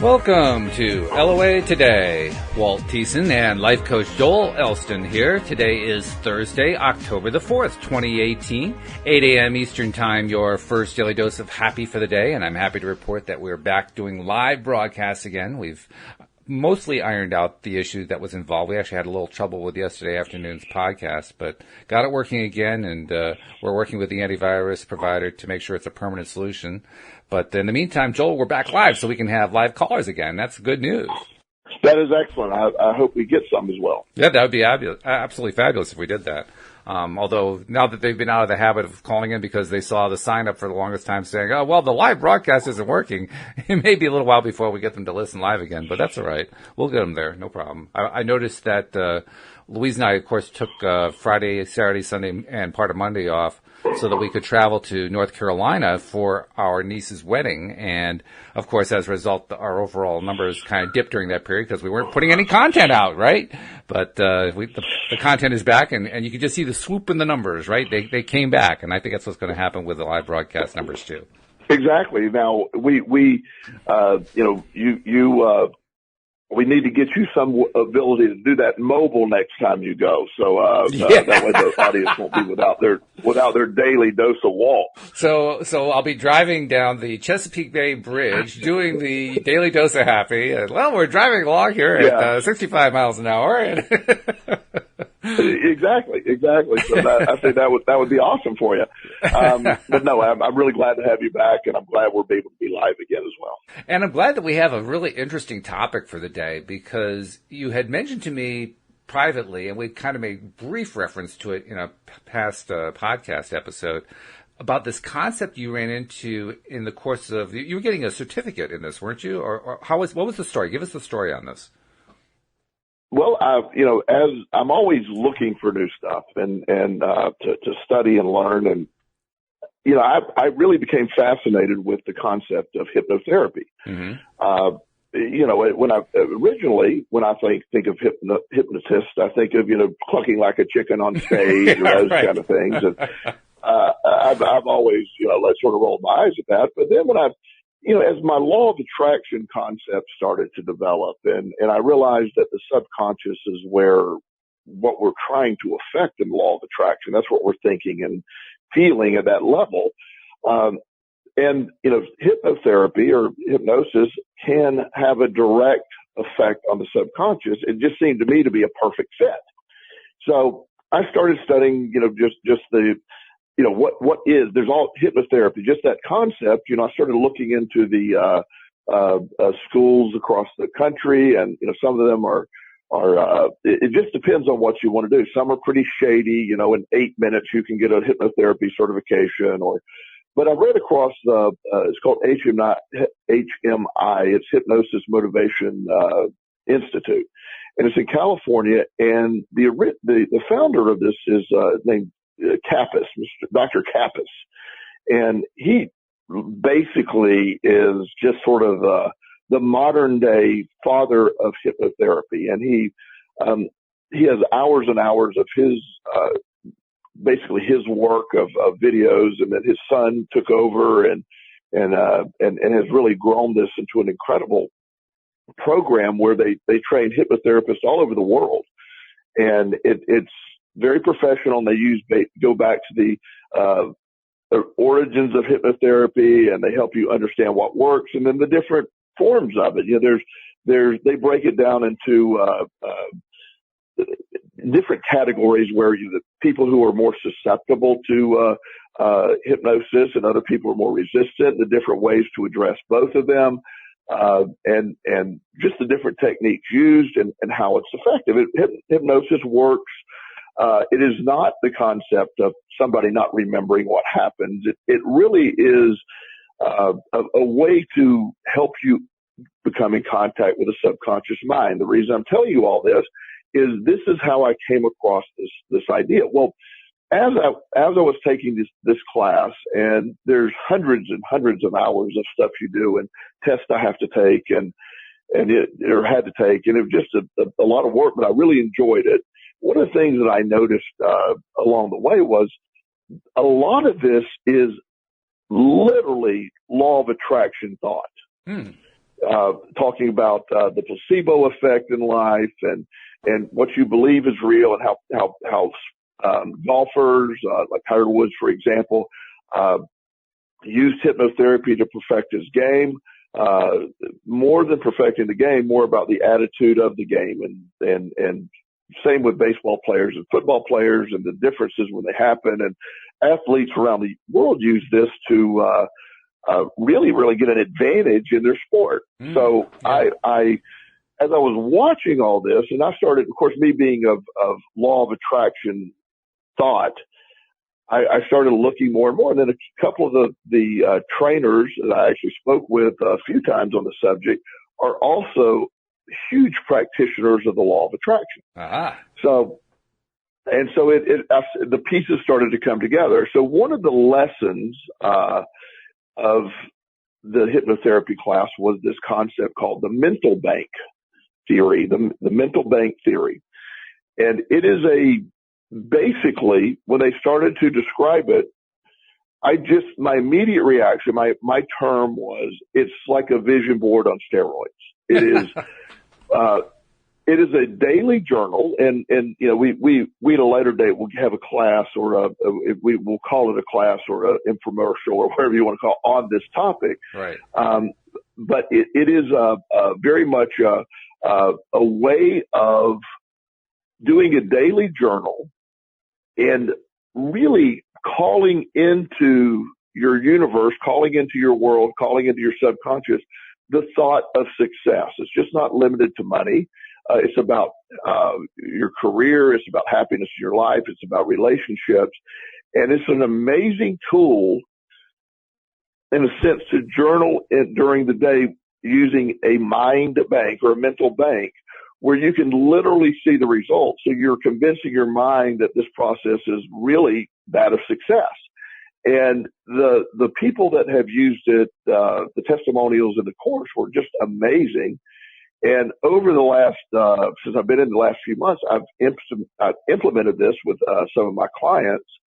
Welcome to LOA Today. Walt Thiessen and life coach Joel Elston here. Today is Thursday, October the 4th, 2018, 8 a.m. Eastern Time, your first daily dose of happy for the day. And I'm happy to report that we're back doing live broadcasts again. We've mostly ironed out the issue that was involved. We actually had a little trouble with yesterday afternoon's podcast, but got it working again, and we're working with the antivirus provider to make sure it's a permanent solution. But in the meantime, Joel, we're back live so we can have live callers again. That's good news. That is excellent. I hope we get some as well. Yeah, that would be absolutely fabulous if we did that. Although now that they've been out of the habit of calling in because they saw the sign up for the longest time saying, oh, well, the live broadcast isn't working, it may be a little while before we get them to listen live again, but that's all right. We'll get them there. No problem. I noticed that Louise and I, of course, took Friday, Saturday, Sunday, and part of Monday off so that we could travel to North Carolina for our niece's wedding. And, of course, as a result, our overall numbers kind of dipped during that period because we weren't putting any content out, right? But the content is back, and you can just see the swoop in the numbers, right? They came back, and I think that's what's going to happen with the live broadcast numbers, too. Exactly. Now, we need to get you some ability to do that mobile next time you go. So, that way the audience won't be without their daily dose of Walt. So I'll be driving down the Chesapeake Bay Bridge doing the daily dose of happy. And, well, we're driving along here at 65 miles an hour. Exactly. So I think that would be awesome for you. But no, I'm really glad to have you back, and I'm glad we're able to be live again as well. And I'm glad that we have a really interesting topic for the day, because you had mentioned to me privately, and we kind of made brief reference to it in a past podcast episode, about this concept you ran into in the course of, you were getting a certificate in this, weren't you? Or what was the story? Give us the story on this. Well, as I'm always looking for new stuff and to study and learn, and I really became fascinated with the concept of hypnotherapy. Mm-hmm. When I think of hypnotists, I think of clucking like a chicken on stage or those right. kind of things. And I've always sort of rolled my eyes at that. But then when as my law of attraction concept started to develop, and I realized that the subconscious is where what we're trying to affect in the law of attraction, that's what we're thinking and feeling at that level. And hypnotherapy or hypnosis can have a direct effect on the subconscious. It just seemed to me to be a perfect fit. So I started studying, just the, what is, there's all hypnotherapy, just that concept. I started looking into the schools across the country, and some of them are it just depends on what you want to do. Some are pretty shady, in 8 minutes you can get a hypnotherapy certification, but I read across it's called HMI, it's Hypnosis Motivation Institute, and it's in California, and the founder of this is named Kappas, Dr. Kappas, and he basically is just sort of the modern day father of hypnotherapy, and he has hours and hours of his basically his work of videos, and then his son took over and has really grown this into an incredible program where they train hypnotherapists all over the world, and it's very professional, and they go back to the origins of hypnotherapy, and they help you understand what works, and then the different forms of it. They break it down into different categories where the people who are more susceptible to hypnosis and other people are more resistant, the different ways to address both of them, and just the different techniques used and how it's effective. Hypnosis works. It is not the concept of somebody not remembering what happens. It really is a way to help you become in contact with the subconscious mind. The reason I'm telling you all this is how I came across this idea. Well, as I was taking this class, and there's hundreds and hundreds of hours of stuff you do and tests I have to take and had to take, and it was just a lot of work, but I really enjoyed it. One of the things that I noticed along the way was a lot of this is literally law of attraction thought. talking about the placebo effect in life and what you believe is real, and how golfers like Tiger Woods, for example, used hypnotherapy to perfect his game. More than perfecting the game, more about the attitude of the game, and same with baseball players and football players, and the differences when they happen. And athletes around the world use this to really get an advantage in their sport. So yeah. As I was watching all this, and I started, of course, me being of law of attraction thought, I started looking more and more. And then a couple of the trainers that I actually spoke with a few times on the subject are also huge practitioners of the law of attraction. Uh-huh. So the pieces started to come together. So one of the lessons of the hypnotherapy class was this concept called the mental bank theory, the mental bank theory. And it is basically, when they started to describe it, my immediate reaction, my term was, it's like a vision board on steroids. It is, it is a daily journal, and we at a later date will have a class we will call it a class or an infomercial or whatever you want to call it on this topic. Right. But it is very much a way of doing a daily journal and really calling into your universe, calling into your world, calling into your subconscious the thought of success. It's just not limited to money. It's about your career. It's about happiness in your life. It's about relationships. And it's an amazing tool, in a sense, to journal during the day using a mind bank or a mental bank, where you can literally see the results. So you're convincing your mind that this process is really that of success. And the people that have used it, the testimonials in the course were just amazing. And over the last, since I've been in the last few months, I've implemented this with some of my clients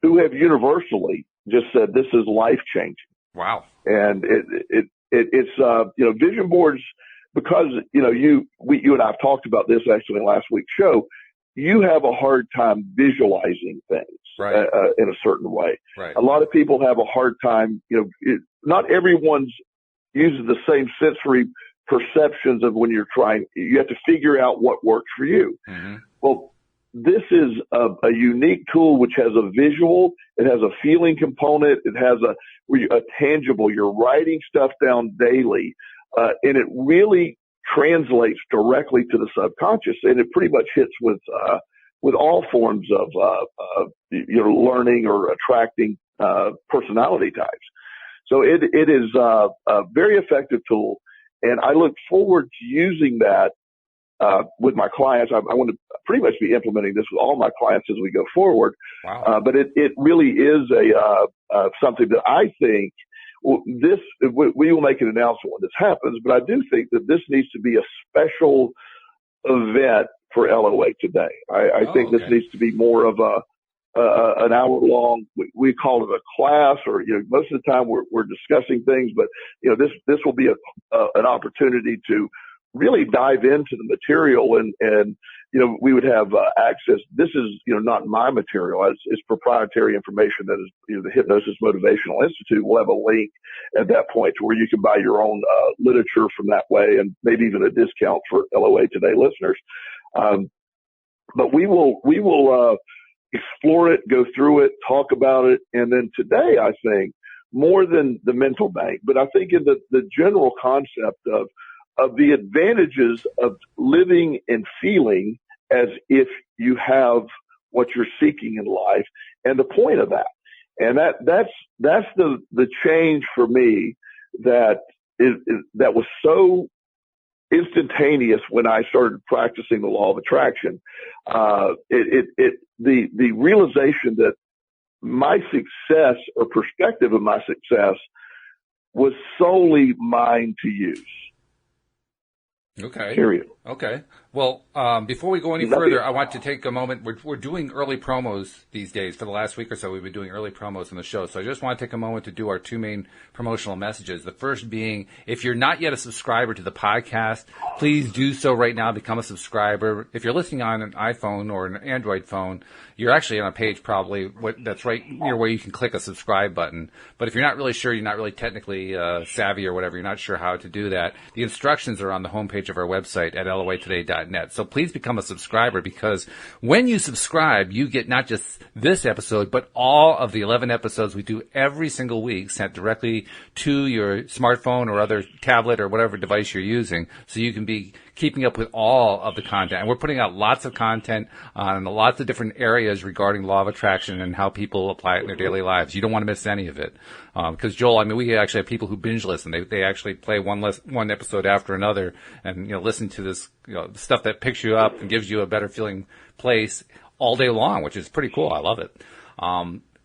who have universally just said this is life changing. Wow. And it's vision boards, because you and I've talked about this actually in last week's show. You have a hard time visualizing things, right, in a certain way. Right. A lot of people have a hard time. Not everyone's uses the same sensory perceptions of when you're trying. You have to figure out what works for you. Mm-hmm. Well, this is a unique tool which has a visual, it has a feeling component, it has a tangible. You're writing stuff down daily, and it really translates directly to the subconscious, and it pretty much hits with all forms of learning or attracting personality types. So it is a very effective tool, and I look forward to using that with my clients. I want to pretty much be implementing this with all my clients as we go forward. Wow. But it really is something that I think we will make an announcement when this happens, but I do think that this needs to be a special event for LOA today. I think this needs to be more of an hour long. We call it a class, or most of the time we're discussing things, but this will be an opportunity to really dive into the material, and we would have access. This is not my material. It's proprietary information that is the Hypnosis Motivational Institute. We'll have a link at that point to where you can buy your own literature from that way, and maybe even a discount for LOA Today listeners. But we will explore it, go through it, talk about it, and then today I think more than the mental bank, but I think in the general concept of the advantages of living and feeling as if you have what you're seeking in life, and the point of that. And that's the change for me that was so instantaneous when I started practicing the law of attraction. The realization that my success, or perspective of my success, was solely mine to use. Okay. period. Okay. Well, before we go any further, I want to take a moment. We're doing early promos these days. For the last week or so, we've been doing early promos on the show. So I just want to take a moment to do our two main promotional messages. The first being, if you're not yet a subscriber to the podcast, please do so right now. Become a subscriber. If you're listening on an iPhone or an Android phone, you're actually on a page probably that's right near where you can click a subscribe button. But if you're not really sure, you're not really technically savvy or whatever, you're not sure how to do that, the instructions are on the homepage of our website at loatoday.net. So please become a subscriber, because when you subscribe, you get not just this episode, but all of the 11 episodes we do every single week sent directly to your smartphone or other tablet or whatever device you're using, so you can be keeping up with all of the content. And we're putting out lots of content on lots of different areas regarding law of attraction and how people apply it in their daily lives. You don't want to miss any of it. Because Joel, I mean, we actually have people who binge listen. They actually play one episode after another and, listen to this, stuff that picks you up and gives you a better feeling place all day long, which is pretty cool. I love it.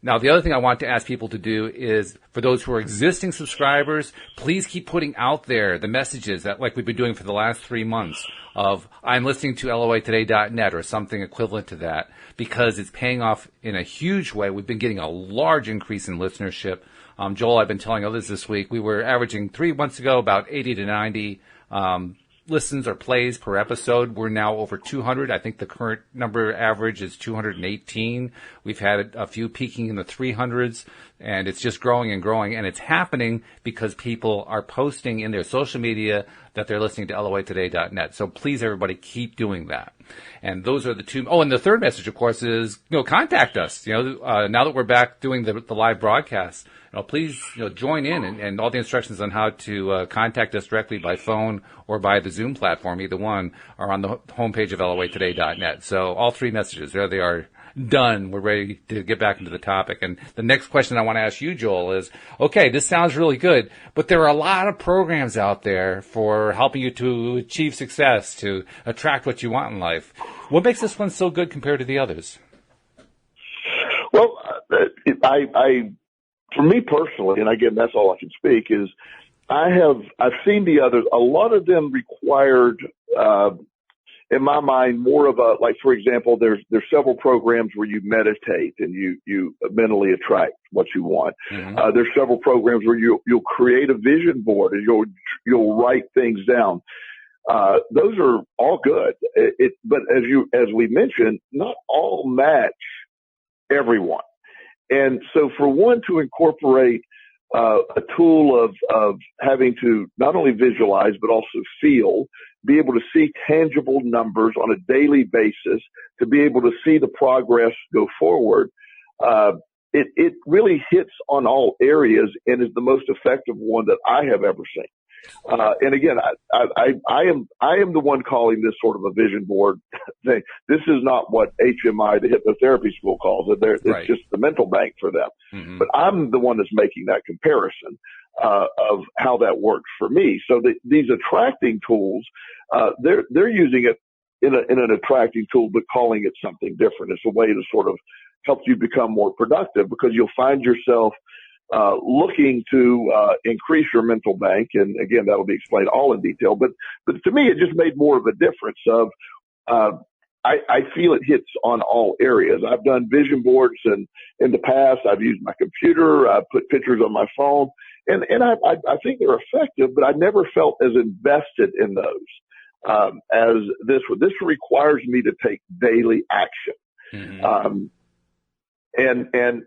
Now, the other thing I want to ask people to do is, for those who are existing subscribers, please keep putting out there the messages that, like we've been doing for the last 3 months, of I'm listening to loatoday.net or something equivalent to that, because it's paying off in a huge way. We've been getting a large increase in listenership. Joel, I've been telling others this week, we were averaging 3 months ago about 80 to 90 listens or plays per episode. We're now over 200. I think the current number average is 218. We've had a few peaking in the 300s, and it's just growing and growing. And it's happening because people are posting in their social media that they're listening to loatoday.net. So please, everybody, keep doing that. And those are the two. Oh, and the third message, of course, is, contact us. Now that we're back doing the live broadcast, please, join in, and all the instructions on how to contact us directly by phone or by the Zoom platform, either one, are on the homepage of loatoday.net. So all three messages, there they are, done. We're ready to get back into the topic. And the next question I want to ask you, Joel, is, okay, this sounds really good, but there are a lot of programs out there for helping you to achieve success, to attract what you want in life. What makes this one so good compared to the others? Well, for me personally, and again, that's all I can speak, is I've seen the others. A lot of them required, in my mind, more of a, like, for example, there's several programs where you meditate and you mentally attract what you want. Mm-hmm. There's several programs where you'll create a vision board and you'll write things down. Those are all good. But as we mentioned, not all match everyone. And so for one to incorporate a tool of having to not only visualize but also feel, be able to see tangible numbers on a daily basis, to be able to see the progress go forward, it really hits on all areas and is the most effective one that I have ever seen. And again, I am the one calling this sort of a vision board thing. This is not what HMI, the hypnotherapy school, calls it. It's right. Just the mental bank for them. Mm-hmm. But I'm the one that's making that comparison of how that works for me. So these attracting tools, they're using it in an attracting tool, but calling it something different. It's a way to sort of help you become more productive, because you'll find yourself looking to increase your mental bank. And again, that'll be explained all in detail. But to me, it just made more of a difference of, I feel it hits on all areas. I've done vision boards, and in the past, I've used my computer, I've put pictures on my phone, and I think they're effective, but I never felt as invested in those as this one. This requires me to take daily action. Mm-hmm. And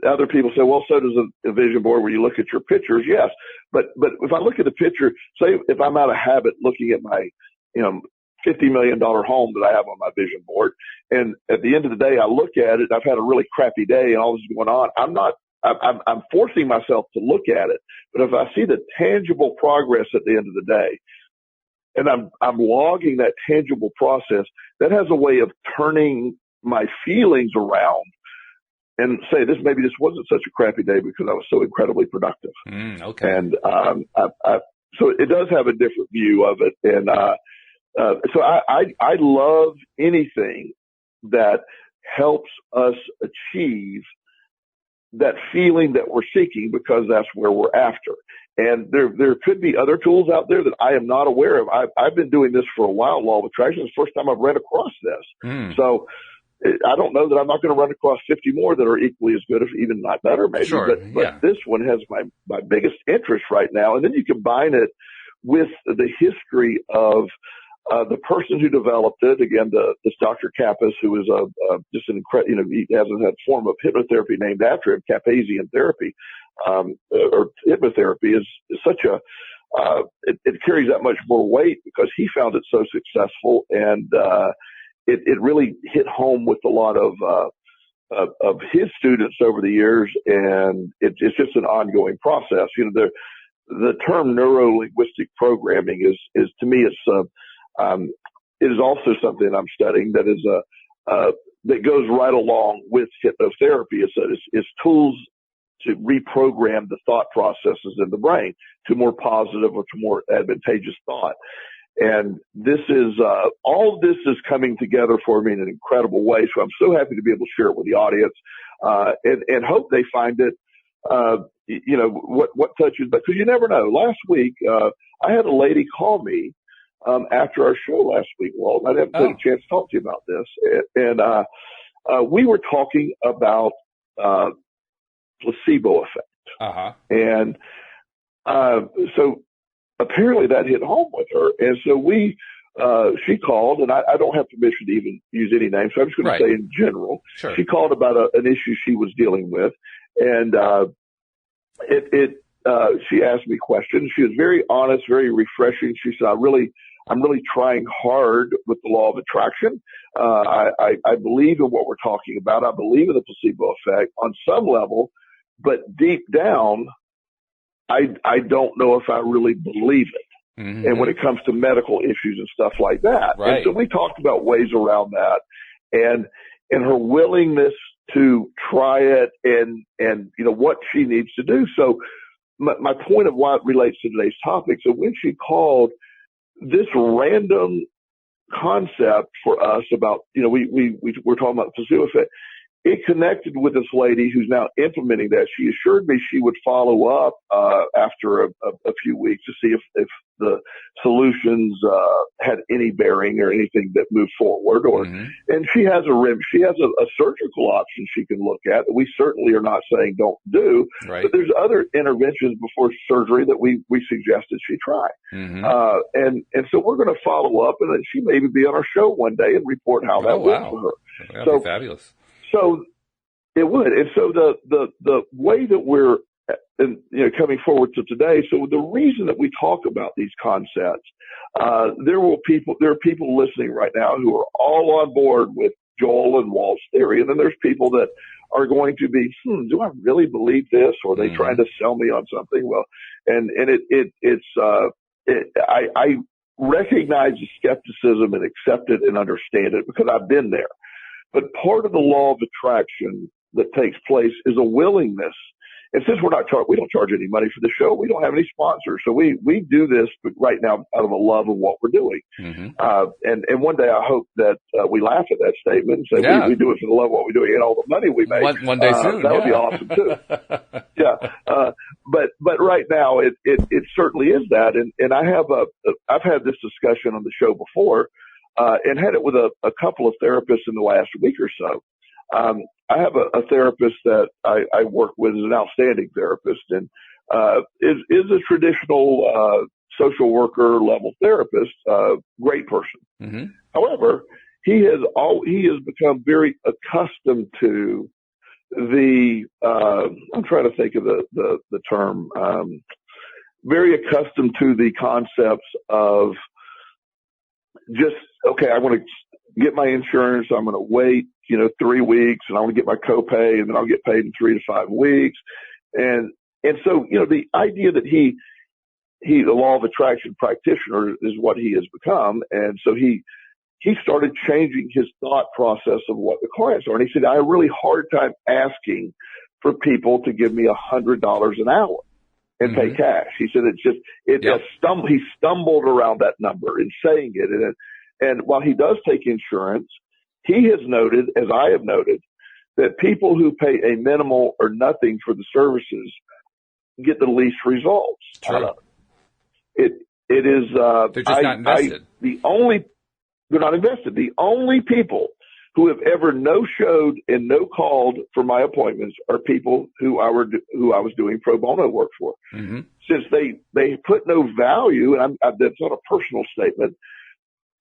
other people say, well, so does a vision board where you look at your pictures. Yes. But if I look at a picture, say if I'm out of habit looking at my, $50 million home that I have on my vision board, and at the end of the day, I look at it, I've had a really crappy day and all this is going on. I'm forcing myself to look at it. But if I see the tangible progress at the end of the day, and I'm logging that tangible process, that has a way of turning my feelings around and say, maybe this wasn't such a crappy day because I was so incredibly productive. Okay. And so it does have a different view of it. And so I love anything that helps us achieve that feeling that we're seeking because that's where we're after. And there could be other tools out there that I am not aware of. I've been doing this for a while, law of attraction. It's the first time I've ran across this. So I don't know that I'm not going to run across 50 more that are equally as good, if even not better, maybe. Sure, but this one has my biggest interest right now. And then you combine it with the history of the person who developed it. Again, this Dr. Kappas, who is just an incredible, he has a form of hypnotherapy named after him, Kappasian therapy, or hypnotherapy is such a, it carries that much more weight because he found it so successful, and it really hit home with a lot of his students over the years, and it's just an ongoing process. The term neuro-linguistic programming is to me, it is also something I'm studying that is that goes right along with hypnotherapy. It's tools to reprogram the thought processes in the brain to more positive or to more advantageous thought. And this is all this is coming together for me in an incredible way. So I'm so happy to be able to share it with the audience, and hope they find it. What touches, because you never know. Last week, I had a lady call me after our show last week, Walt. I didn't get a chance to talk to you about this, and we were talking about placebo effect, and so apparently that hit home with her, and so she called, and I don't have permission to even use any names, so I'm just going to say in general. Sure. She called about an issue she was dealing with, and she asked me questions. She was very honest, very refreshing. She said, I'm really trying hard with the law of attraction. I believe in what we're talking about. I believe in the placebo effect on some level, but deep down, I don't know if I really believe it. Mm-hmm. And when it comes to medical issues and stuff like that. Right. And so we talked about ways around that, and her willingness to try it, and what she needs to do. So my point of why it relates to today's topic. So when she called, this random concept for us about, we're talking about the placebo effect. It connected with this lady who's now implementing that. She assured me she would follow up after a few weeks to see if the solutions had any bearing or anything that moved forward. And she has a surgical option she can look at that we certainly are not saying don't do. Right. But there's other interventions before surgery that we suggested she try. And so we're going to follow up, and then she may be on our show one day and report how that went for her. That'd be fabulous. So it would. And so the way that we're coming forward to today, so the reason that we talk about these concepts, there are people listening right now who are all on board with Joel and Walt's theory. And then there's people that are going to be, do I really believe this? Or are they trying to sell me on something? Well, I recognize the skepticism and accept it and understand it because I've been there. But part of the law of attraction that takes place is a willingness. And since we don't charge any money for the show, we don't have any sponsors. So we do this right now out of a love of what we're doing. And one day I hope that we laugh at that statement and say we do it for the love of what we're doing and all the money we make. One day soon. That would be awesome too. But right now it certainly is that. And I've had this discussion on the show before. And had it with a couple of therapists in the last week or so. I have a therapist that I work with, is an outstanding therapist, and is a traditional social worker level therapist, great person. However, he has become very accustomed to the I'm trying to think of the term, very accustomed to the concepts of just, okay, I want to get my insurance. I'm going to wait, 3 weeks, and I want to get my copay, and then I'll get paid in 3 to 5 weeks. And so, the idea that he the law of attraction practitioner is what he has become. And so he started changing his thought process of what the clients are. And he said, I have a really hard time asking for people to give me $100 an hour and pay cash. He said, he stumbled around that number in saying it. And while he does take insurance, he has noted, as I have noted, that people who pay a minimal or nothing for the services get the least results out of it. It is, they're just not invested. They're not invested. The only people who have ever no-showed and no-called for my appointments are people who I was doing pro bono work for. Mm-hmm. Since they put no value, and that's not a personal statement,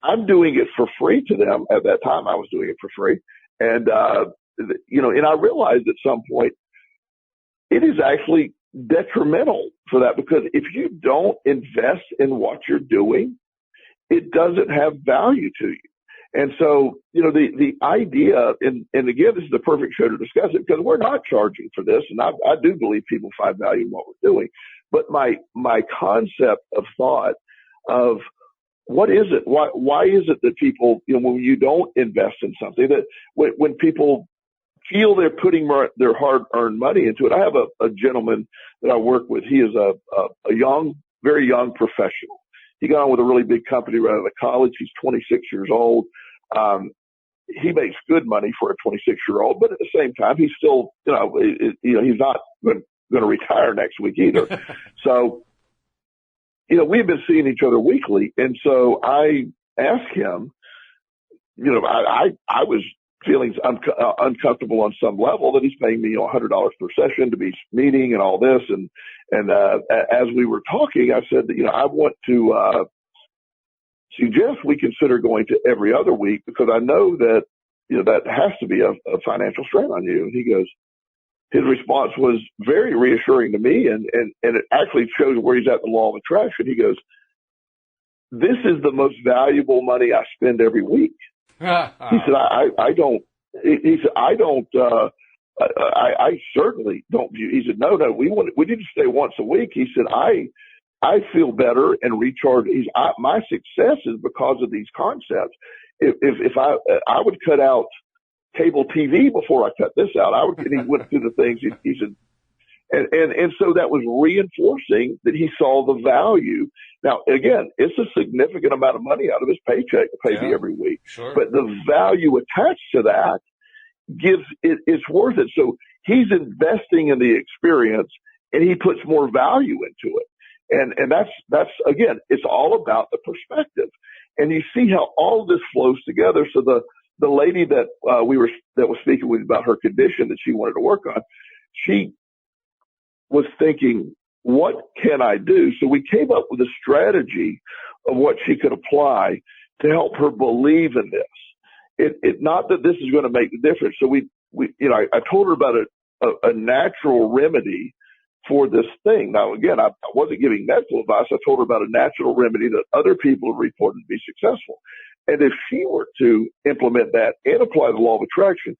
I'm doing it for free to them. At that time, I was doing it for free. And, and I realized at some point, it is actually detrimental for that, because if you don't invest in what you're doing, it doesn't have value to you. And so, the idea, and again, this is the perfect show to discuss it, because we're not charging for this. And I do believe people find value in what we're doing. But my concept of thought of what is it? Why is it that people, when you don't invest in something, that when people feel they're putting their hard-earned money into it? I have a gentleman that I work with. He is a young, very young professional. He got on with a really big company right out of college. He's 26 years old. He makes good money for a 26-year-old, but at the same time, he's still, he's not going to retire next week either. So, we've been seeing each other weekly. And so I asked him, I was feeling uncomfortable on some level that he's paying me $100 per session to be meeting and all this. And as we were talking, I said that, I want to suggest we consider going to every other week, because I know that, that has to be a financial strain on you. And his response was very reassuring to me. And it actually shows where he's at in the law of attraction. He goes, "This is the most valuable money I spend every week." He said, I certainly don't view. He said, no, we need to stay once a week. He said, I feel better and recharge. My success is because of these concepts. If I would cut out cable TV before I cut this out, and he went through the things. He said, and so that was reinforcing that he saw the value. Now, again, it's a significant amount of money out of his paycheck to pay me every week. Sure. But the value attached to that it's worth it. So he's investing in the experience, and he puts more value into it. And that's again, it's all about the perspective. And you see how all this flows together. So the lady that was speaking with about her condition that she wanted to work on, she was thinking, what can I do? So we came up with a strategy of what she could apply to help her believe in this. It not that this is going to make the difference. So I told her about a natural remedy for this thing. Now, again, I wasn't giving medical advice. I told her about a natural remedy that other people have reported to be successful. And if she were to implement that and apply the law of attraction,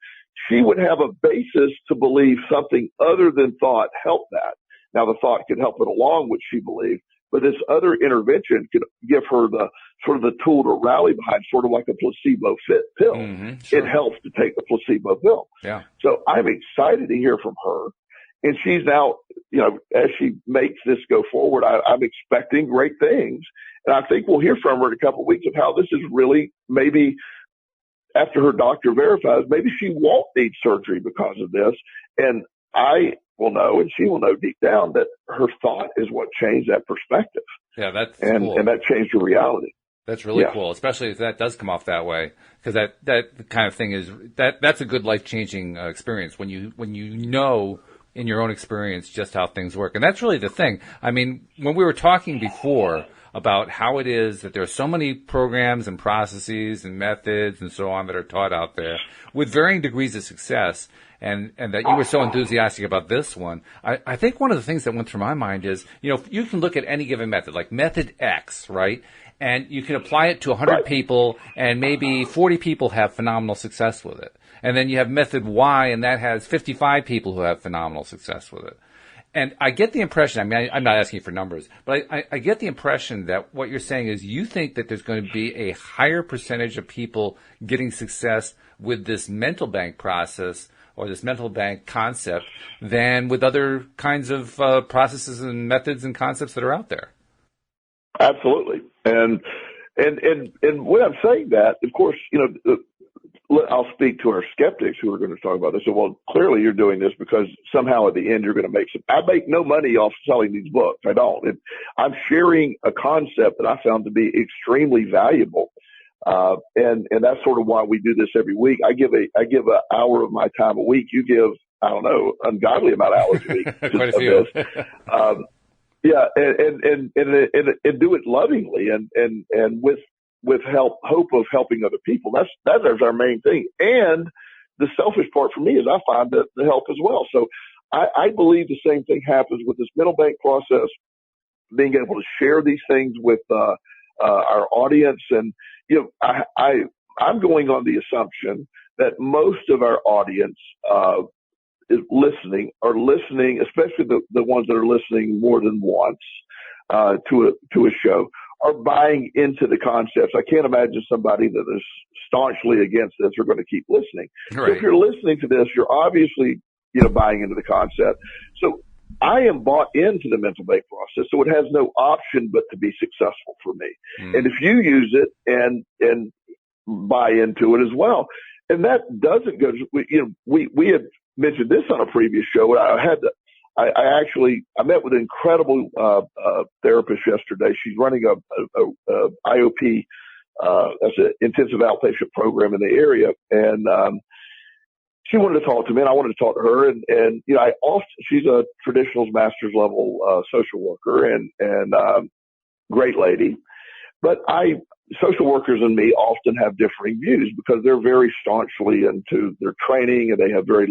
she would have a basis to believe something other than thought helped that. Now, the thought could help it along, which she believed, but this other intervention could give her the sort of the tool to rally behind, sort of like a placebo fit pill. Mm-hmm, sure. It helps to take the placebo pill. Yeah. So I'm excited to hear from her. And she's now, as she makes this go forward, I'm expecting great things. And I think we'll hear from her in a couple of weeks of how this is really, maybe after her doctor verifies, maybe she won't need surgery because of this. And I will know, and she will know deep down, that her thought is what changed that perspective. Yeah, that's cool. And that changed her reality. That's really cool, especially if that does come off that way, because that kind of thing that's a good life-changing experience when you know in your own experience just how things work. And that's really the thing. I mean, when we were talking before about how it is that there are so many programs and processes and methods and so on that are taught out there with varying degrees of success, and that you were so enthusiastic about this one, I think one of the things that went through my mind is, you can look at any given method, like method X, right? And you can apply it to 100 people, and maybe 40 people have phenomenal success with it. And then you have method Y, and that has 55 people who have phenomenal success with it. And I get the impression, I'm not asking for numbers, but I get the impression that what you're saying is you think that there's going to be a higher percentage of people getting success with this mental bank process or this mental bank concept than with other kinds of processes and methods and concepts that are out there. Absolutely. And when I'm saying that, of course, I'll speak to our skeptics who are going to talk about this. So, well, clearly you're doing this because somehow at the end you're going to make some. I make no money off selling these books. I don't. I'm sharing a concept that I found to be extremely valuable, and that's sort of why we do this every week. I give an hour of my time a week. You give, I don't know, ungodly amount of hours a week. Quite a few. Yeah, and do it lovingly and with hope of helping other people. That is our main thing. And the selfish part for me is I find that the help as well. So I believe the same thing happens with this mental bank process, being able to share these things with our audience. And, I'm going on the assumption that most of our audience is listening, especially the ones that are listening more than once to a show, are buying into the concepts. I can't imagine somebody that is staunchly against this are going to keep listening. Right. So if you're listening to this, you're obviously, buying into the concept. So I am bought into the mental bank process, so it has no option but to be successful for me. And if you use it and buy into it as well, and that doesn't go, we had mentioned this on a previous show. I met with an incredible therapist yesterday. She's running a IOP, that's an intensive outpatient program in the area, and she wanted to talk to me, and I wanted to talk to her. And she's a traditionals master's level social worker, and great lady. But social workers and me often have differing views because they're very staunchly into their training, and they have very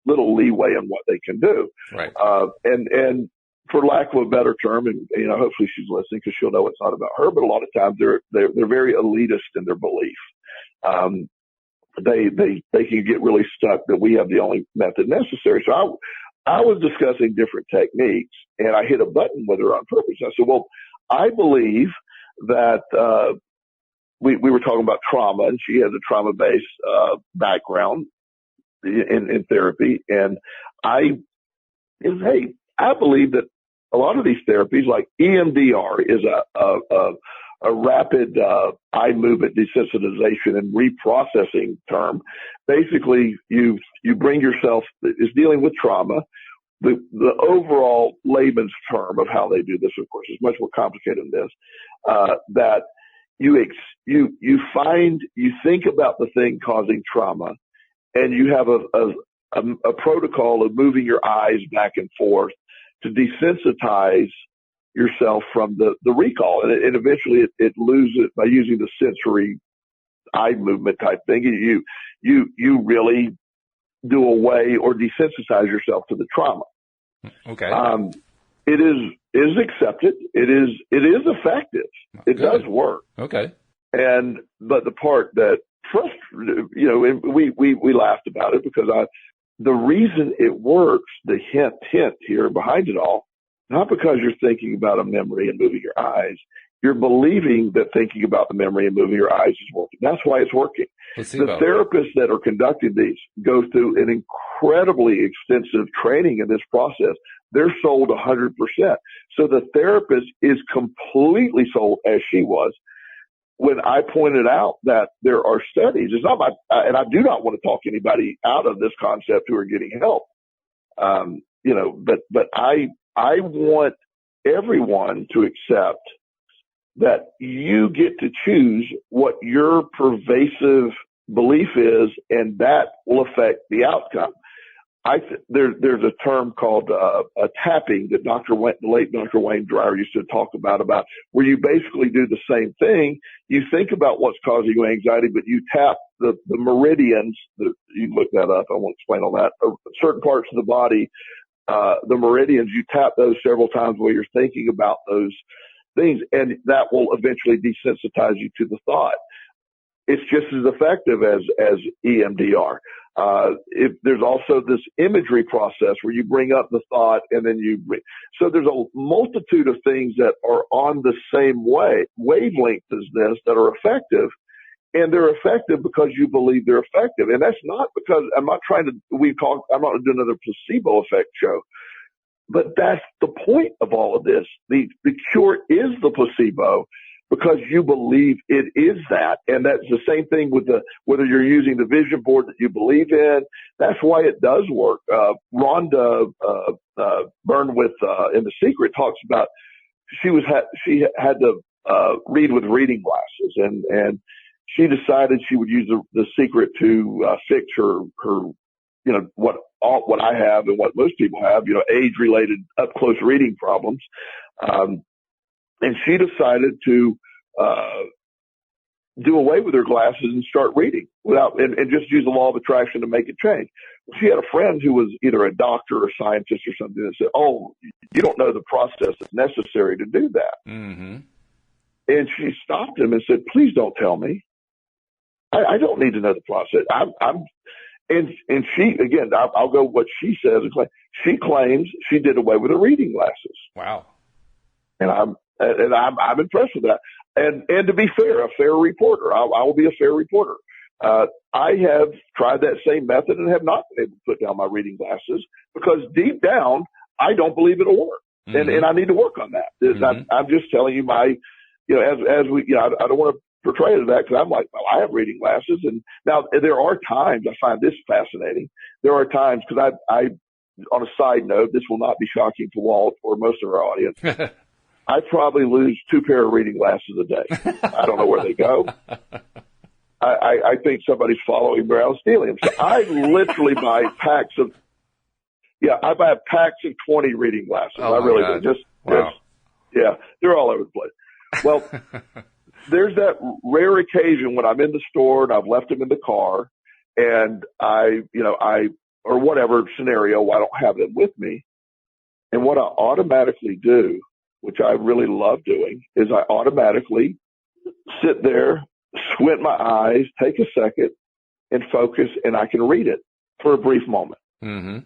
little leeway in what they can do. Right. And for lack of a better term, and hopefully she's listening because she'll know it's not about her, but a lot of times they're very elitist in their belief. They can get really stuck that we have the only method necessary. So I was discussing different techniques, and I hit a button with her on purpose. I said, well, I believe that we were talking about trauma, and she has a trauma-based background in therapy. And I believe that a lot of these therapies, like EMDR, is a rapid eye movement desensitization and reprocessing term. Basically, you bring yourself, is dealing with trauma. The overall layman's term of how they do this, of course, is much more complicated than this. That you think about the thing causing trauma, and you have a protocol of moving your eyes back and forth to desensitize yourself from the recall. And eventually it loses it by using the sensory eye movement type thing. You really do away or desensitize yourself to the trauma. Okay. It is accepted. It is effective. It does work. Okay. But the part that frustrated, we laughed about it because the reason it works, the hint here behind it all, not because you're thinking about a memory and moving your eyes, you're believing that thinking about the memory and moving your eyes is working. That's why it's working. Placebo. The therapists that are conducting these go through an incredibly extensive training in this process. They're sold 100%. So the therapist is completely sold, as she was, when I pointed out that there are studies. It's not and I do not want to talk anybody out of this concept who are getting help. But I want everyone to accept that you get to choose what your pervasive belief is, and that will affect the outcome. There's a term called a tapping that the late Dr. Wayne Dyer used to talk about where you basically do the same thing. You think about what's causing you anxiety, but you tap the meridians. You can look that up. I won't explain all that. Certain parts of the body, the meridians, you tap those several times while you're thinking about those things, and that will eventually desensitize you to the thought. It's just as effective as EMDR. There's also this imagery process where you bring up the thought and then so there's a multitude of things that are on the same wavelength as this that are effective, and they're effective because you believe they're effective. And that's not because I'm not going to do another placebo effect show, but that's the point of all of this. The cure is the placebo, because you believe it is that. And that's the same thing with whether you're using the vision board that you believe in. That's why it does work. Rhonda Byrne in The Secret talks about she had to read with reading glasses, and she decided she would use the Secret to fix her what I have and what most people have, age-related up-close reading problems. And she decided to do away with her glasses and start reading and just use the law of attraction to make it change. She had a friend who was either a doctor or scientist or something that said, "Oh, you don't know the process that's necessary to do that." Mm-hmm. And she stopped him and said, "Please don't tell me. I don't need to know the process. And she, again, I'll go what she says. She claims she did away with her reading glasses. Wow. And I'm impressed with that. And to be fair, a fair reporter, I will be a fair reporter. I have tried that same method and have not been able to put down my reading glasses because deep down, I don't believe it'll work. Mm-hmm. And I need to work on that. Mm-hmm. I'm just telling you as we, I don't want to portray it as that because I'm like, well, I have reading glasses. And now there are times I find this fascinating. There are times because I, on a side note, this will not be shocking to Walt or most of our audience. I probably lose 2 pair of reading glasses a day. I don't know where they go. I think somebody's following me around stealing them. So I literally buy packs of 20 reading glasses. Oh, I really do. They're all over the place. Well, there's that rare occasion when I'm in the store and I've left them in the car and or whatever scenario, I don't have them with me. And what I automatically do, which I really love doing, is I automatically sit there, squint my eyes, take a second, and focus, and I can read it for a brief moment. Mm-hmm.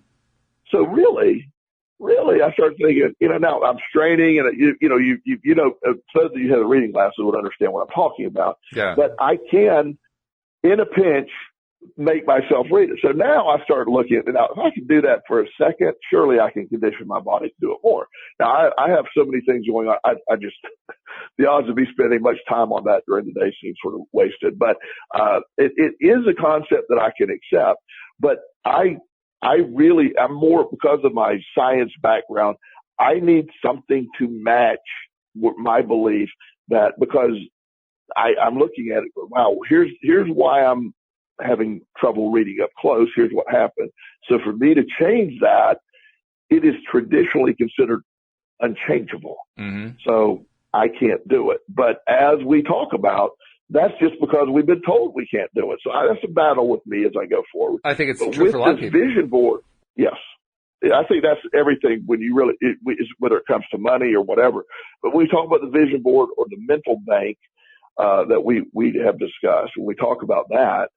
So really, I started thinking, now I'm straining, and so that you have the reading glasses would understand what I'm talking about. Yeah. But I can, in a pinch, make myself read it. So now I start looking at it. Now, if I can do that for a second, surely I can condition my body to do it more. Now, I have so many things going on. I just, the odds of me spending much time on that during the day seems sort of wasted. But it is a concept that I can accept. But I'm more, because of my science background, I need something to match my belief that, because I'm looking at it, wow, here's why I'm having trouble reading up close. Here's what happened. So for me to change that, it is traditionally considered unchangeable. Mm-hmm. So I can't do it. But as we talk about, that's just because we've been told we can't do it. So that's a battle with me as I go forward. I think it's true for a lot of people. With this vision board, yes. I think that's everything when you really, whether it comes to money or whatever. But when we talk about the vision board or the mental bank that we have discussed, when we talk about that,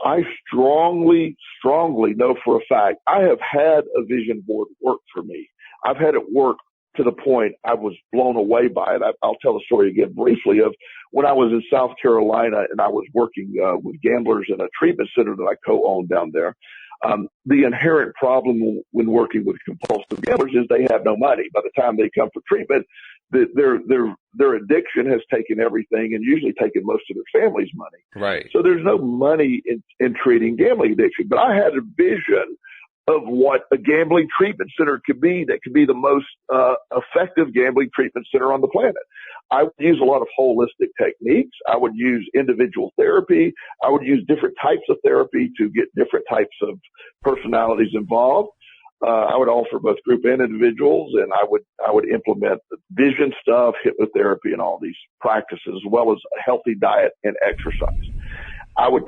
I strongly know for a fact I have had a vision board work for me. I've had it work to the point I was blown away by it. I'll tell the story again briefly of when I was in South Carolina and I was working with gamblers in a treatment center that I co-owned down there. The inherent problem when working with compulsive gamblers is they have no money. By the time they come for treatment, their addiction has taken everything and usually taken most of their family's money. Right. So there's no money in treating gambling addiction. But I had a vision of what a gambling treatment center could be that could be the most effective gambling treatment center on the planet. I would use a lot of holistic techniques. I would use individual therapy. I would use different types of therapy to get different types of personalities involved. I would offer both group and individuals, and I would implement vision stuff, hypnotherapy, and all these practices, as well as a healthy diet and exercise. I would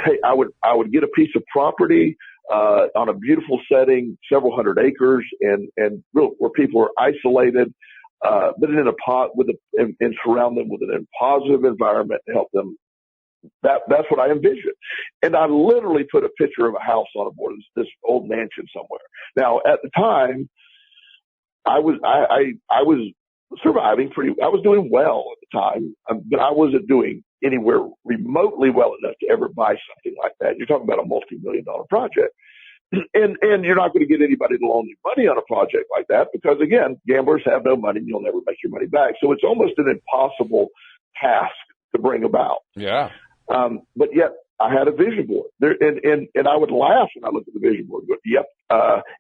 get a piece of property on a beautiful setting, several hundred acres, and where people are isolated, but and surround them with a positive environment to help them. That's what I envisioned. And I literally put a picture of a house on a board, this old mansion somewhere. Now, at the time, I was surviving I was doing well at the time, but I wasn't doing anywhere remotely well enough to ever buy something like that. You're talking about a multi-million-dollar project. And you're not going to get anybody to loan you money on a project like that because, again, gamblers have no money. You'll never make your money back. So it's almost an impossible task to bring about. Yeah. But yet I had a vision board there, and I would laugh when I looked at the vision board. Go, yep.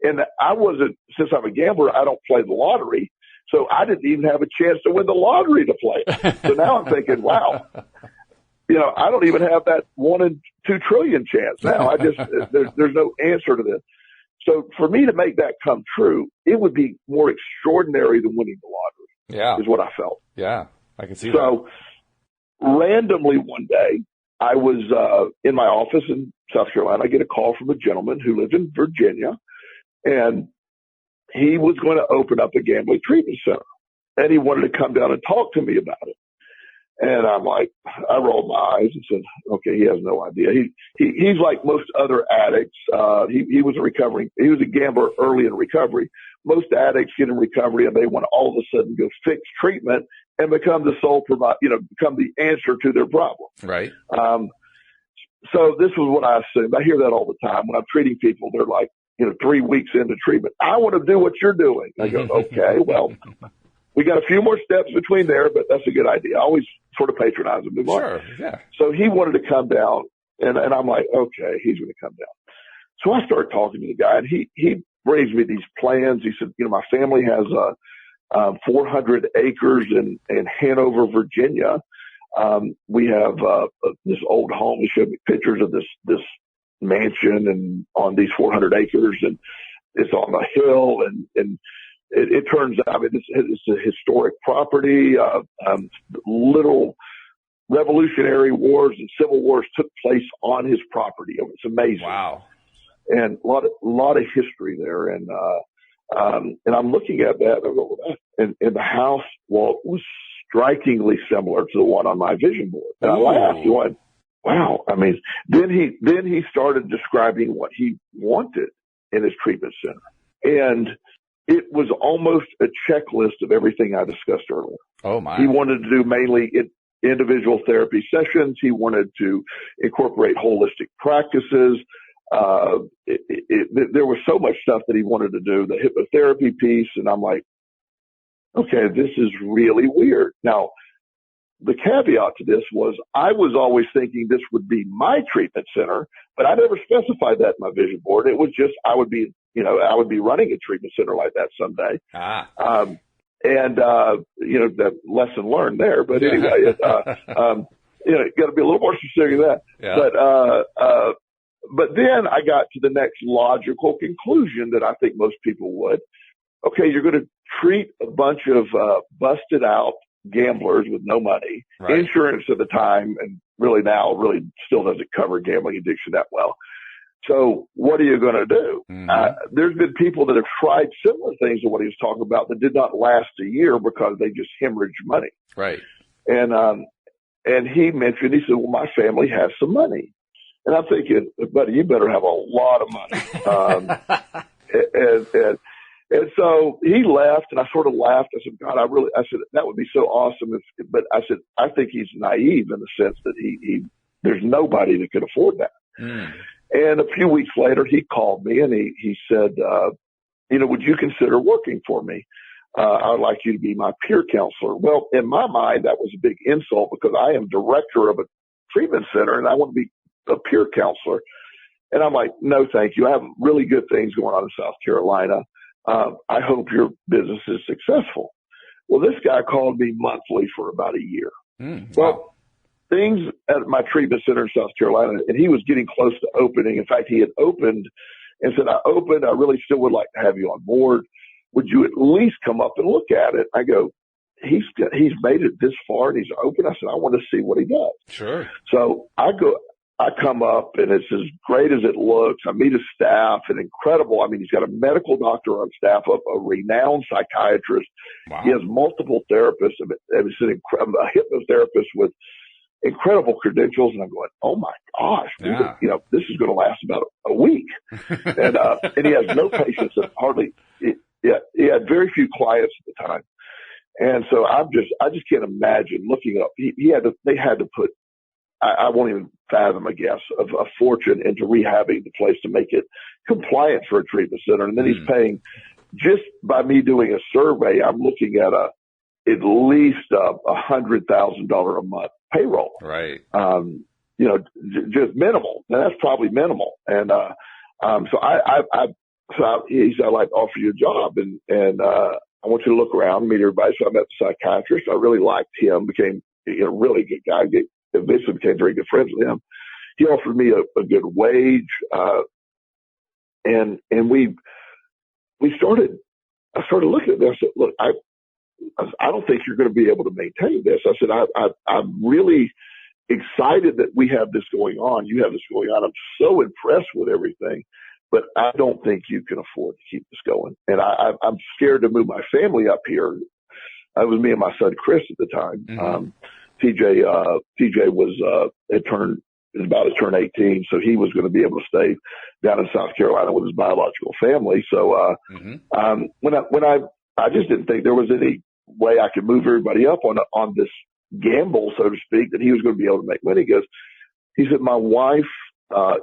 And I wasn't, since I'm a gambler, I don't play the lottery. So I didn't even have a chance to win the lottery to play it. So now I'm thinking, wow, I don't even have that 1 in 2 trillion chance. Now there's no answer to this. So for me to make that come true, it would be more extraordinary than winning the lottery. Yeah. Is what I felt. Yeah. I can see that. So randomly one day, I was in my office in South Carolina. I get a call from a gentleman who lived in Virginia, and he was going to open up a gambling treatment center, and he wanted to come down and talk to me about it. And I'm like, I rolled my eyes and said, okay, he has no idea. He's like most other addicts. He was a gambler early in recovery. Most addicts get in recovery and they want to all of a sudden go fix treatment and become the sole become the answer to their problem. Right. So this was what I assumed. I hear that all the time when I'm treating people. They're like, 3 weeks into treatment, I want to do what you're doing. I go, okay, well, we got a few more steps between there, but that's a good idea. I always sort of patronize him. Sure, yeah. So he wanted to come down, and I'm like, okay, he's going to come down. So I started talking to the guy, and he brings me these plans. He said, my family has 400 acres in Hanover, Virginia. We have this old home. He showed me pictures of this mansion and on these 400 acres, and it's on a hill, and it turns out it's a historic property. Little Revolutionary Wars and Civil Wars took place on his property. It's amazing. Wow. And a lot of history there. And I'm looking at that, and the house, Walt, was strikingly similar to the one on my vision board. And I laughed. He went, wow. I mean, then he started describing what he wanted in his treatment center. And it was almost a checklist of everything I discussed earlier. Oh my. He wanted to do mainly individual therapy sessions. He wanted to incorporate holistic practices. There was so much stuff that he wanted to do, the hypnotherapy piece. And I'm like, okay, this is really weird. Now, the caveat to this was I was always thinking this would be my treatment center, but I never specified that in my vision board. It was just I would be running a treatment center like that someday. That lesson learned there. But anyway, you got to be a little more specific than that. Yeah. But then I got to the next logical conclusion that I think most people would. Okay, you're going to treat a bunch of busted out gamblers with no money. Right. Insurance at the time, and really now, really still doesn't cover gambling addiction that well. So what are you going to do? Mm-hmm. There's been people that have tried similar things to what he was talking about that did not last a year because they just hemorrhaged money. Right. And he mentioned, he said, well, my family has some money. And I'm thinking, buddy, you better have a lot of money. And so he left, and I sort of laughed. I said, God, I said, that would be so awesome. But I said, I think he's naive in the sense that there's nobody that could afford that. Mm. And a few weeks later, he called me and he said, would you consider working for me? I would like you to be my peer counselor. Well, in my mind, that was a big insult because I am director of a treatment center and I want to be a peer counselor. And I'm like, no, thank you. I have really good things going on in South Carolina. I hope your business is successful. Well, this guy called me monthly for about a year. Mm, wow. Well, things at my treatment center in South Carolina, and he was getting close to opening. In fact, he had opened and said, I really still would like to have you on board. Would you at least come up and look at it? I go, he's made it this far and he's open. I said, I want to see what he does. Sure. So I come up and it's as great as it looks. I meet his staff and incredible. I mean, he's got a medical doctor on staff, a renowned psychiatrist. Wow. He has multiple therapists. A hypnotherapist with incredible credentials. And I'm going, oh my gosh, yeah. This is going to last about a week. And he has no patients and he had very few clients at the time. And so I just can't imagine looking up. They had to put, I won't even fathom a guess of a fortune into rehabbing the place to make it compliant for a treatment center. And then he's paying just by me doing a survey. I'm looking at at least $100,000 a month payroll. Right. Just minimal. And that's probably minimal. And, he said, I'd like to offer you a job and I want you to look around, meet everybody. So I met the psychiatrist. I really liked him, became a really good guy, eventually became very good friends with him. He offered me a good wage. And we started, I started looking at this. I said, look, I don't think you're going to be able to maintain this. I said, I'm really excited that we have this going on. You have this going on. I'm so impressed with everything, but I don't think you can afford to keep this going. And I'm scared to move my family up here. It was me and my son, Chris, at the time. Mm-hmm. TJ is about to turn 18. So he was going to be able to stay down in South Carolina with his biological family. So, when I just didn't think there was any way I could move everybody up on this gamble, so to speak, that he was going to be able to make money. He said, my wife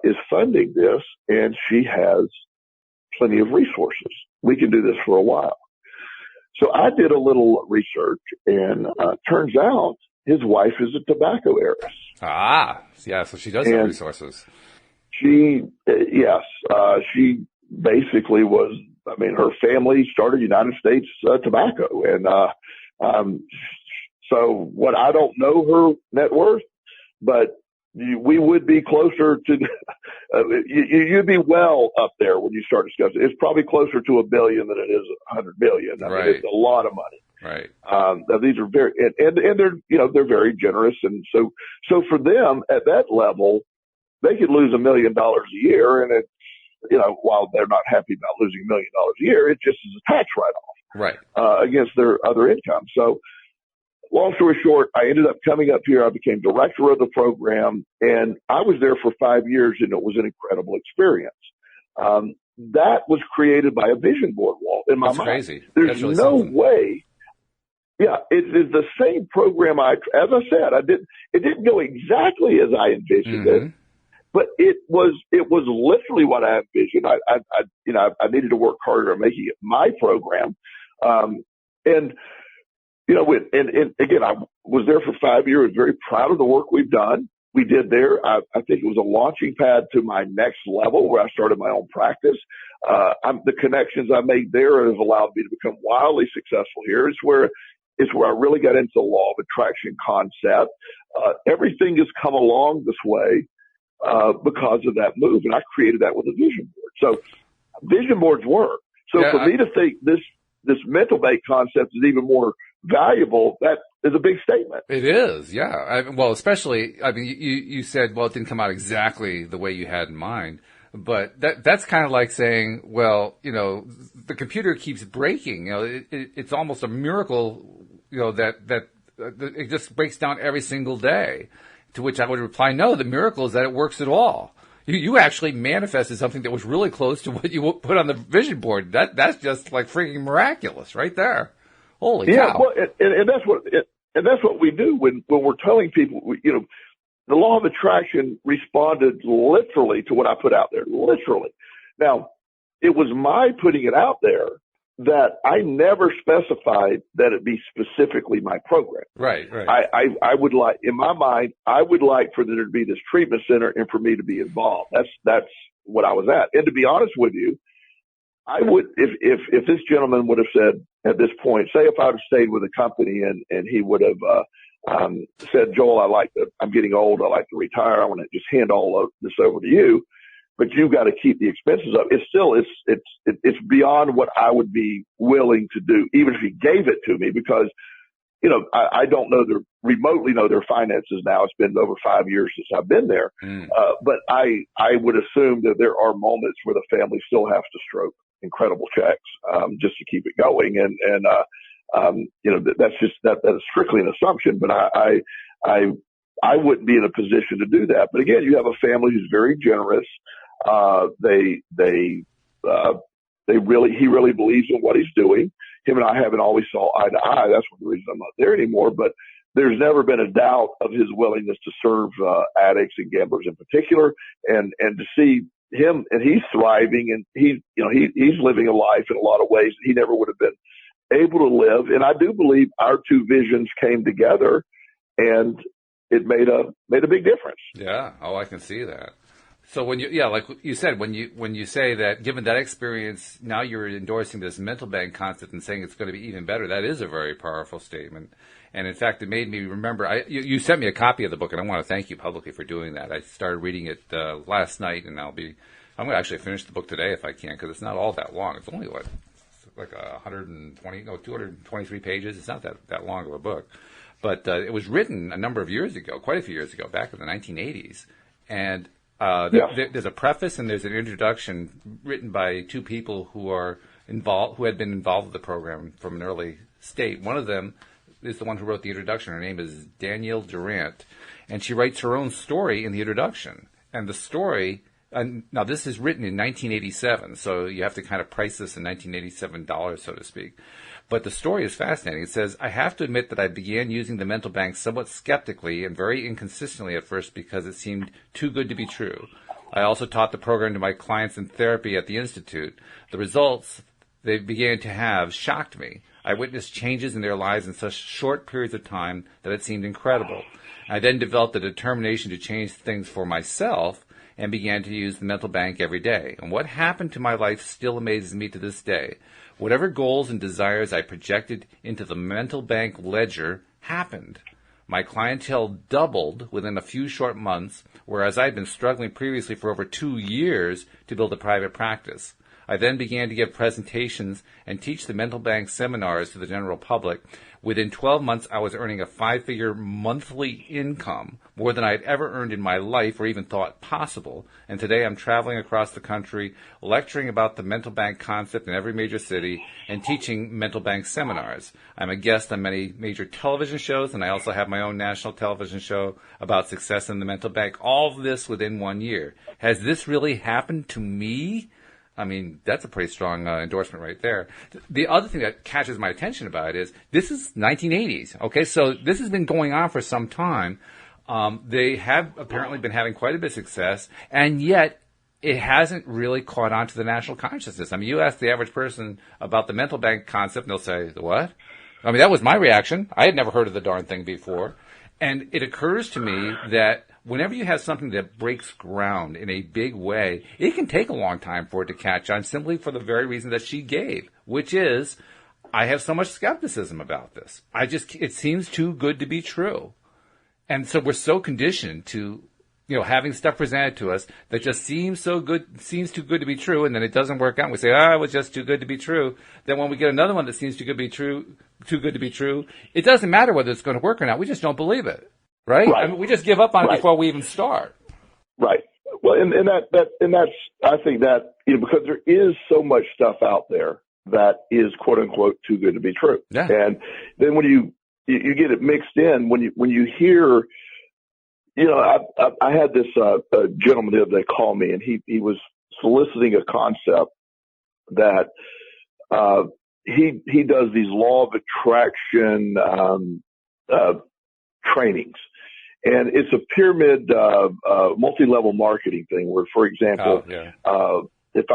is funding this and she has plenty of resources. We can do this for a while. So I did a little research and turns out his wife is a tobacco heiress. Ah, yeah. So she does have resources. She basically was, her family started United States Tobacco. And so what, I don't know her net worth, but we would be closer to, you'd be well up there when you start discussing. It's probably closer to $1 billion than it is $100 million. Right. It's a lot of money. Right. These are very, and they're very generous. And so for them at that level, they could lose $1 million a year. And it's, while they're not happy about losing $1 million a year, it just is a tax write-off. Right. Against their other income. So long story short, I ended up coming up here. I became director of the program and I was there for 5 years and it was an incredible experience. That was created by a vision board, Walt, in my mind. That's crazy. There's really no something. way. Yeah, it is the same program. As I said, it didn't go exactly as I envisioned it, but it was literally what I envisioned. I needed to work harder on making it my program. And again, I was there for 5 years, very proud of the work we've done. We did there. I think it was a launching pad to my next level where I started my own practice. The connections I made there have allowed me to become wildly successful here. It's where I really got into the law of attraction concept. Everything has come along this way, because of that move. And I created that with a vision board. So vision boards work. So for me to think this mental bank concept is even more valuable, that is a big statement. It is, yeah. Especially, you said, well, it didn't come out exactly the way you had in mind, but that's kind of like saying, well, the computer keeps breaking. It's almost a miracle, that it just breaks down every single day. To which I would reply, no, the miracle is that it works at all. You actually manifested something that was really close to what you put on the vision board. That's just like freaking miraculous right there. Holy cow. Yeah, well, and that's what we do when we're telling people, the law of attraction responded literally to what I put out there, literally. Now, it was my putting it out there that I never specified that it be specifically my program. Right. I would like, in my mind, I would like for there to be this treatment center and for me to be involved. That's what I was at. And to be honest with you, I would, if this gentleman would have said at this point, say if I would have stayed with a company and he would have said, Joel, I'm getting old. I like to retire. I want to just hand all of this over to you, but you've got to keep the expenses up. It's beyond what I would be willing to do, even if he gave it to me, because, I don't remotely know their finances now. It's been over 5 years since I've been there. But I would assume that there are moments where the family still has to stroke incredible checks, just to keep it going. That's is strictly an assumption, but I wouldn't be in a position to do that. But again, you have a family who's very generous. He really believes in what he's doing. Him and I haven't always saw eye to eye. That's one of the reasons I'm not there anymore. But there's never been a doubt of his willingness to serve addicts and gamblers in particular, and to see him, and he's thriving, and he's living a life in a lot of ways that he never would have been able to live. And I do believe our two visions came together, and it made a big difference. Yeah. Oh, I can see that. So when like you said, when you say that, given that experience, now you're endorsing this mental bank concept and saying it's going to be even better. That is a very powerful statement. And in fact, it made me remember, you sent me a copy of the book, and I want to thank you publicly for doing that. I started reading it last night, and I'm going to actually finish the book today if I can, because it's not all that long. It's only like 223 pages. It's not that long of a book. But it was written a number of years ago, quite a few years ago, back in the 1980s. And there's a preface and there's an introduction written by two people who had been involved with the program from an early state. One of them is the one who wrote the introduction. Her name is Danielle Durant, and she writes her own story in the introduction. And the story, now this is written in 1987, so you have to kind of price this in 1987 dollars, so to speak. But the story is fascinating. It says, I have to admit that I began using the mental bank somewhat skeptically and very inconsistently at first because it seemed too good to be true. I also taught the program to my clients in therapy at the Institute. The results they began to have shocked me. I witnessed changes in their lives in such short periods of time that it seemed incredible. I then developed a determination to change things for myself and began to use the mental bank every day. And what happened to my life still amazes me to this day. Whatever goals and desires I projected into the mental bank ledger happened. My clientele doubled within a few short months, whereas I had been struggling previously for over 2 years to build a private practice. I then began to give presentations and teach the mental bank seminars to the general public. Within 12 months, I was earning a 5-figure monthly income, more than I had ever earned in my life or even thought possible. And today I'm traveling across the country, lecturing about the mental bank concept in every major city and teaching mental bank seminars. I'm a guest on many major television shows, and I also have my own national television show about success in the mental bank. All of this within 1 year. Has this really happened to me? I mean, that's a pretty strong endorsement right there. The other thing that catches my attention about it is this is 1980s. Okay, so this has been going on for some time. They have apparently been having quite a bit of success, and yet it hasn't really caught on to the national consciousness. I mean, you ask the average person about the mental bank concept, and they'll say, what? I mean, that was my reaction. I had never heard of the darn thing before. And it occurs to me that whenever you have something that breaks ground in a big way, it can take a long time for it to catch on, simply for the very reason that she gave, which is, I have so much skepticism about this. It seems too good to be true. And so we're so conditioned to, having stuff presented to us that just seems too good to be true, and then it doesn't work out. And we say, it was just too good to be true. Then when we get another one that seems too good to be true, it doesn't matter whether it's going to work or not. We just don't believe it. Right? I mean, we just give up on it before we even start. Right. Well, and that's, I think that, because there is so much stuff out there that is quote unquote too good to be true. Yeah. And then when you get it mixed in, when you hear, I had this, gentleman the other day call me, and he was soliciting a concept that, he does these law of attraction, trainings. And it's a pyramid, multi-level marketing thing where, for example, if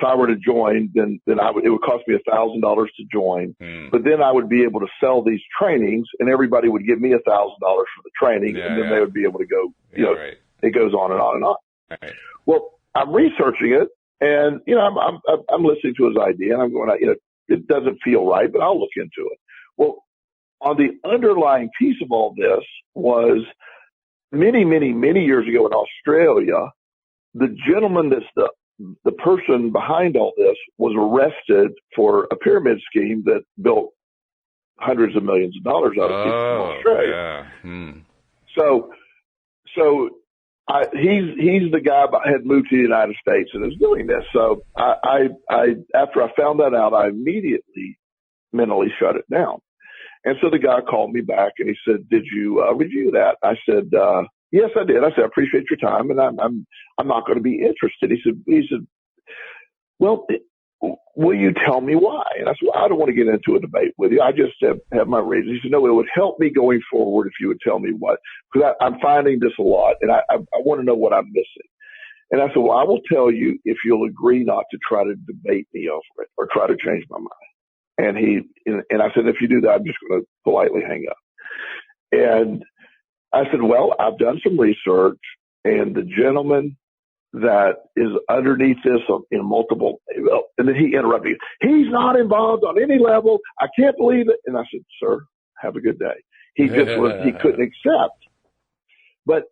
I were to join, then it would cost me $1,000 to join, but then I would be able to sell these trainings, and everybody would give me $1,000 for the training, and then they would be able to go, it goes on and on and on. Right. Well, I'm researching it, and, I'm listening to his idea, and I'm going, it doesn't feel right, but I'll look into it. Well, on the underlying piece of all this was many, many, many years ago in Australia, the gentleman that's the person behind all this was arrested for a pyramid scheme that built hundreds of millions of dollars out of people in Australia. Yeah. So he's the guy that had moved to the United States and is doing this. So I after I found that out, I immediately mentally shut it down. And so the guy called me back and he said, "Did you review that?" I said, "Yes, I did." I said, "I appreciate your time, and I'm not going to be interested." He said, "Well, will you tell me why?" And I said, "Well, I don't want to get into a debate with you. I just have my reasons." He said, "No, it would help me going forward if you would tell me what, because I'm finding this a lot, and I want to know what I'm missing." And I said, "Well, I will tell you if you'll agree not to try to debate me over it or try to change my mind." And I said, "If you do that, I'm just going to politely hang up." And I said, well, I've done some research, and the gentleman that is underneath this in multiple, and then he interrupted me. He's not involved on any level. I can't believe it. And I said, sir, have a good day. He he couldn't accept. But,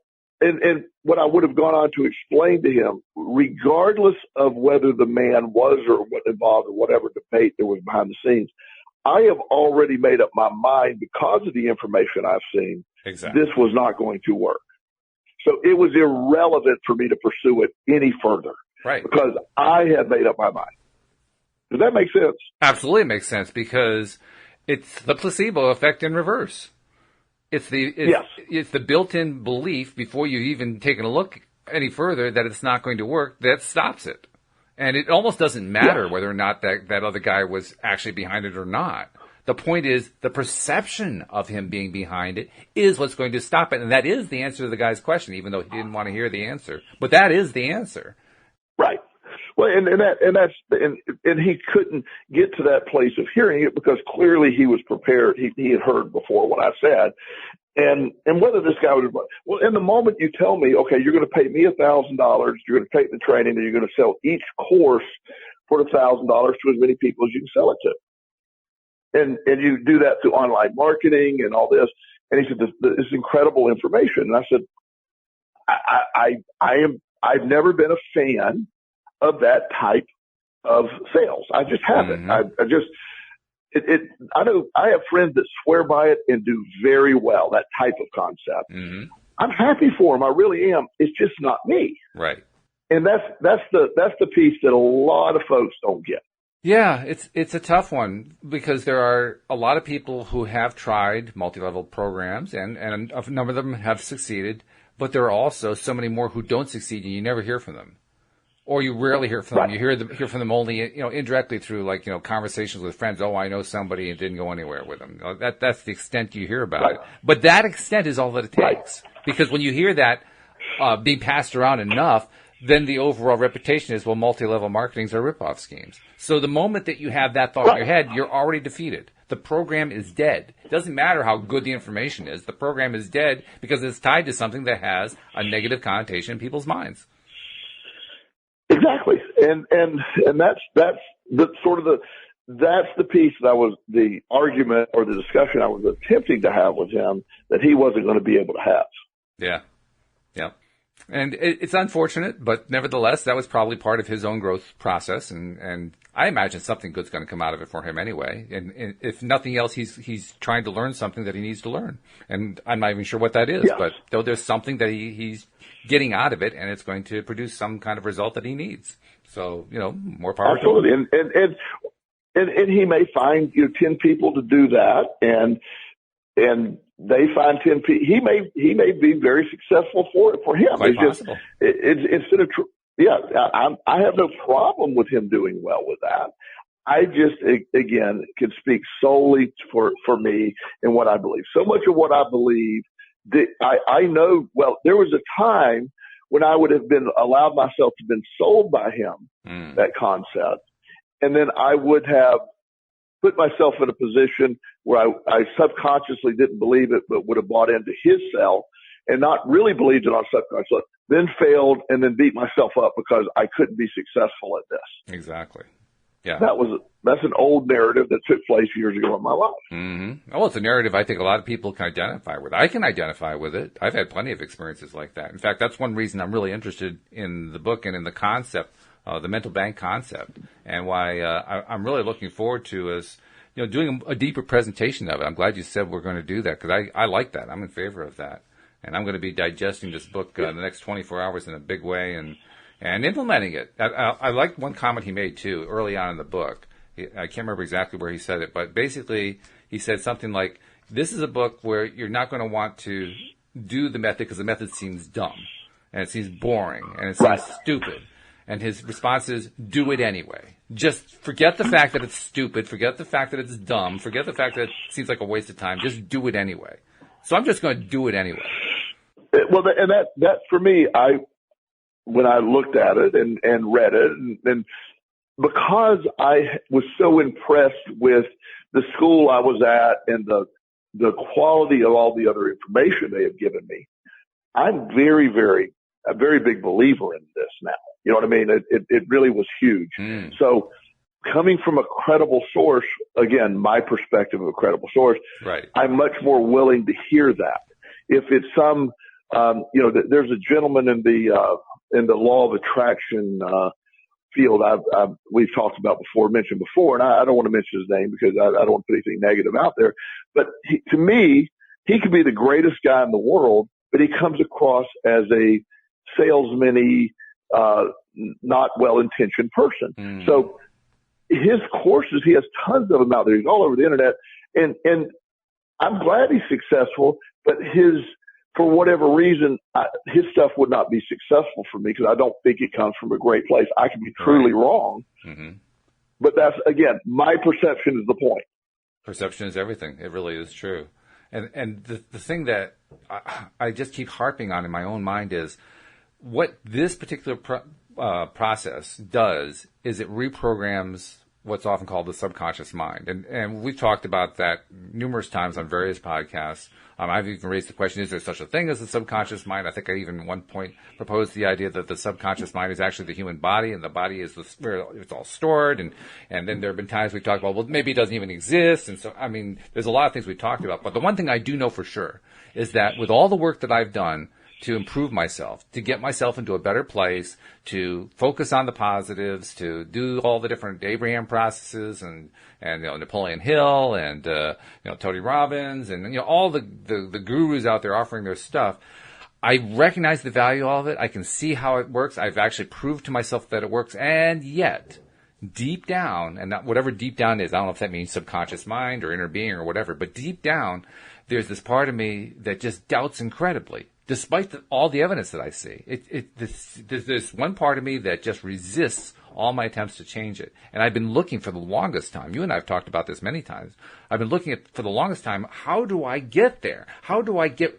and what I would have gone on to explain to him, regardless of whether the man was or was involved in whatever debate there was behind the scenes, I have already made up my mind because of the information I've seen. Exactly. This was not going to work. So it was irrelevant for me to pursue it any further. Right. Because I had made up my mind. Does that make sense? Absolutely makes sense, because it's the placebo effect in reverse. It's the built-in belief before you've even taken a look any further that it's not going to work that stops it. And it almost doesn't matter whether or not that other guy was actually behind it or not. The point is the perception of him being behind it is what's going to stop it. And that is the answer to the guy's question, even though he didn't want to hear the answer. But that is the answer. Right. Well, and he couldn't get to that place of hearing it because clearly he was prepared. He had heard before what I said. And whether this guy would, well, in the moment you tell me, okay, you're going to pay me $1,000, you're going to take the training, and you're going to sell each course for $1,000 to as many people as you can sell it to. And you do that through online marketing and all this. And he said, this incredible information. And I said, I've never been a fan of that type of sales. I just haven't. Mm-hmm. I know I have friends that swear by it and do very well, that type of concept. Mm-hmm. I'm happy for them. I really am. It's just not me. Right. And that's the piece that a lot of folks don't get. Yeah, it's a tough one because there are a lot of people who have tried multi-level programs and a number of them have succeeded, but there are also so many more who don't succeed and you never hear from them. Or you rarely hear from them. You hear from them only, indirectly through conversations with friends. Oh, I know somebody and didn't go anywhere with them. That's the extent you hear about it. But that extent is all that it takes. Because when you hear that being passed around enough, then the overall reputation is, well, multi-level marketings are rip-off schemes. So the moment that you have that thought in your head, you're already defeated. The program is dead. It doesn't matter how good the information is. The program is dead because it's tied to something that has a negative connotation in people's minds. Exactly. And that's the sort of that's the piece that the argument or the discussion I was attempting to have with him that he wasn't going to be able to have. Yeah. Yeah. And it's unfortunate, but nevertheless, that was probably part of his own growth process. And I imagine something good's going to come out of it for him anyway. And if nothing else, he's trying to learn something that he needs to learn. And I'm not even sure what that is, but though there's something that he's getting out of it, and it's going to produce some kind of result that he needs. So, more power. Absolutely. And he may find 10 people to do that, and they find 10 people. He may be very successful for him. Quite possible. Instead of I have no problem with him doing well with that. I just again can speak solely for me and what I believe. So much of what I believe that I know. Well, there was a time when I would have allowed myself to been sold by him that concept, and then I would have put myself in a position where I subconsciously didn't believe it, but would have bought into his sell and not really believed it on subconscious, then failed and then beat myself up because I couldn't be successful at this. Exactly. Yeah. That's an old narrative that took place years ago in my life. Mm-hmm. Well, it's a narrative I think a lot of people can identify with. I can identify with it. I've had plenty of experiences like that. In fact, that's one reason I'm really interested in the book and in the concept, the mental bank concept, and why I'm really looking forward to is, doing a deeper presentation of it. I'm glad you said we're going to do that because I like that. I'm in favor of that. And I'm going to be digesting this book in the next 24 hours in a big way and implementing it. I liked one comment he made, too, early on in the book. I can't remember exactly where he said it, but basically he said something like, this is a book where you're not going to want to do the method because the method seems dumb and it seems boring and it seems stupid. And his response is, do it anyway. Just forget the fact that it's stupid. Forget the fact that it's dumb. Forget the fact that it seems like a waste of time. Just do it anyway. So I'm just going to do it anyway. Well, and that for me, when I looked at it and read it, and because I was so impressed with the school I was at and the quality of all the other information they have given me, I'm a very big believer in this now. You know what I mean? It really was huge. So coming from a credible source, again, my perspective of a credible source, right. I'm much more willing to hear that. If it's some, there's a gentleman in the law of attraction, field we've talked about before, mentioned before, and I don't want to mention his name because I don't want to put anything negative out there. But to me, he could be the greatest guy in the world, but he comes across as a salesman-y, not well-intentioned person. So his courses, he has tons of them out there. He's all over the internet, and I'm glad he's successful. But for whatever reason, his stuff would not be successful for me because I don't think it comes from a great place. I could be truly wrong, but that's, again, my perception is the point. Perception is everything. It really is true. And the thing that I just keep harping on in my own mind is what this particular process does is it reprograms what's often called the subconscious mind. And we've talked about that numerous times on various podcasts. I've even raised the question, is there such a thing as the subconscious mind? I think I even at one point proposed the idea that the subconscious mind is actually the human body, and the body is where it's all stored. And then there have been times we've talked about, well, maybe it doesn't even exist. And so, I mean, there's a lot of things we've talked about. But the one thing I do know for sure is that with all the work that I've done to improve myself, to get myself into a better place, to focus on the positives, to do all the different Abraham processes and Napoleon Hill and Tony Robbins and all the gurus out there offering their stuff. I recognize the value of it. I can see how it works. I've actually proved to myself that it works. And yet, deep down, and whatever deep down is, I don't know if that means subconscious mind or inner being or whatever, but deep down, there's this part of me that just doubts incredibly. Despite all the evidence that I see, there's one part of me that just resists all my attempts to change it. And I've been looking for the longest time. You and I have talked about this many times. I've been looking for the longest time, how do I get there? How do I get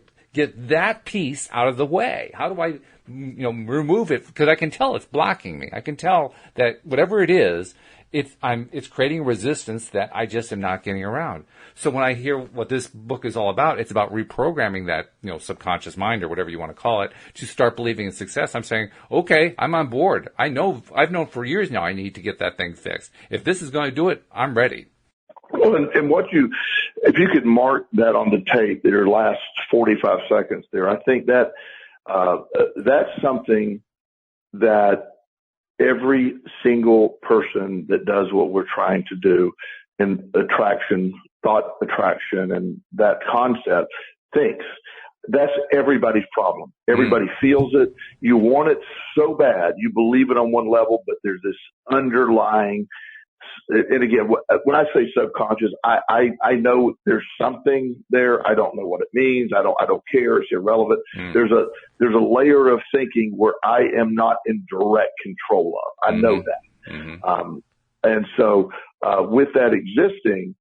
that piece out of the way? How do I remove it? Because I can tell it's blocking me. I can tell that whatever it is, it's creating resistance that I just am not getting around. So when I hear what this book is all about, it's about reprogramming that, subconscious mind or whatever you want to call it to start believing in success. I'm saying, okay, I'm on board. I've known for years now I need to get that thing fixed. If this is going to do it, I'm ready. Well, and if you could mark that on the tape, your last 45 seconds there, I think that that's something that every single person that does what we're trying to do in thought attraction, and that concept thinks. That's everybody's problem. Everybody feels it. You want it so bad. You believe it on one level, but there's this underlying. And again, when I say subconscious, I know there's something there. I don't know what it means. I don't care. It's irrelevant. There's a layer of thinking where I am not in direct control of. I know that. And so, with that existing,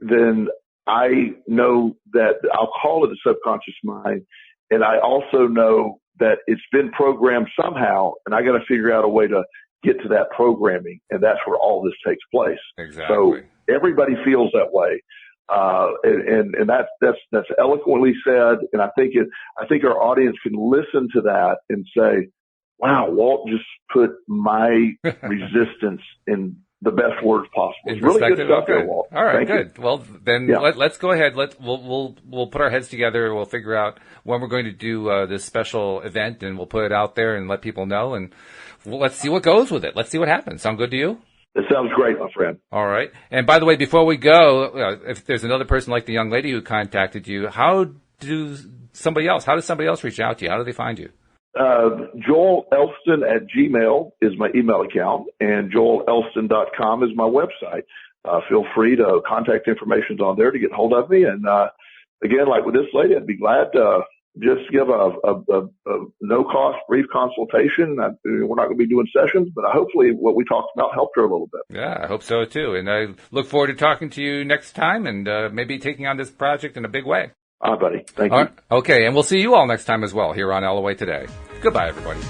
then I know that I'll call it a subconscious mind. And I also know that it's been programmed somehow, and I got to figure out a way to get to that programming, and that's where all this takes place. Exactly. So everybody feels that way, and that's eloquently said. And I think our audience can listen to that and say, "Wow, Walt just put my resistance in the best words possible." It's really good stuff there, Walt. All right, Thank good. you. Well, then let's go ahead. We'll put our heads together. We'll figure out when we're going to do this special event, and we'll put it out there and let people know. And let's see what goes with it. Let's see what happens. Sound good to you? It sounds great, my friend. All right. And by the way, before we go, if there's another person like the young lady who contacted you, how does somebody else reach out to you? How do they find you? Joel Elston at Gmail is my email account, and joelelston.com is my website. Feel free to contact information's on there to get hold of me. And, again, like with this lady, I'd be glad to just give a no-cost brief consultation. We're not going to be doing sessions, but hopefully what we talked about helped her a little bit. Yeah, I hope so, too. And I look forward to talking to you next time and maybe taking on this project in a big way. All right, buddy. Thank you. Okay, and we'll see you all next time as well here on LOA Today. Goodbye, everybody.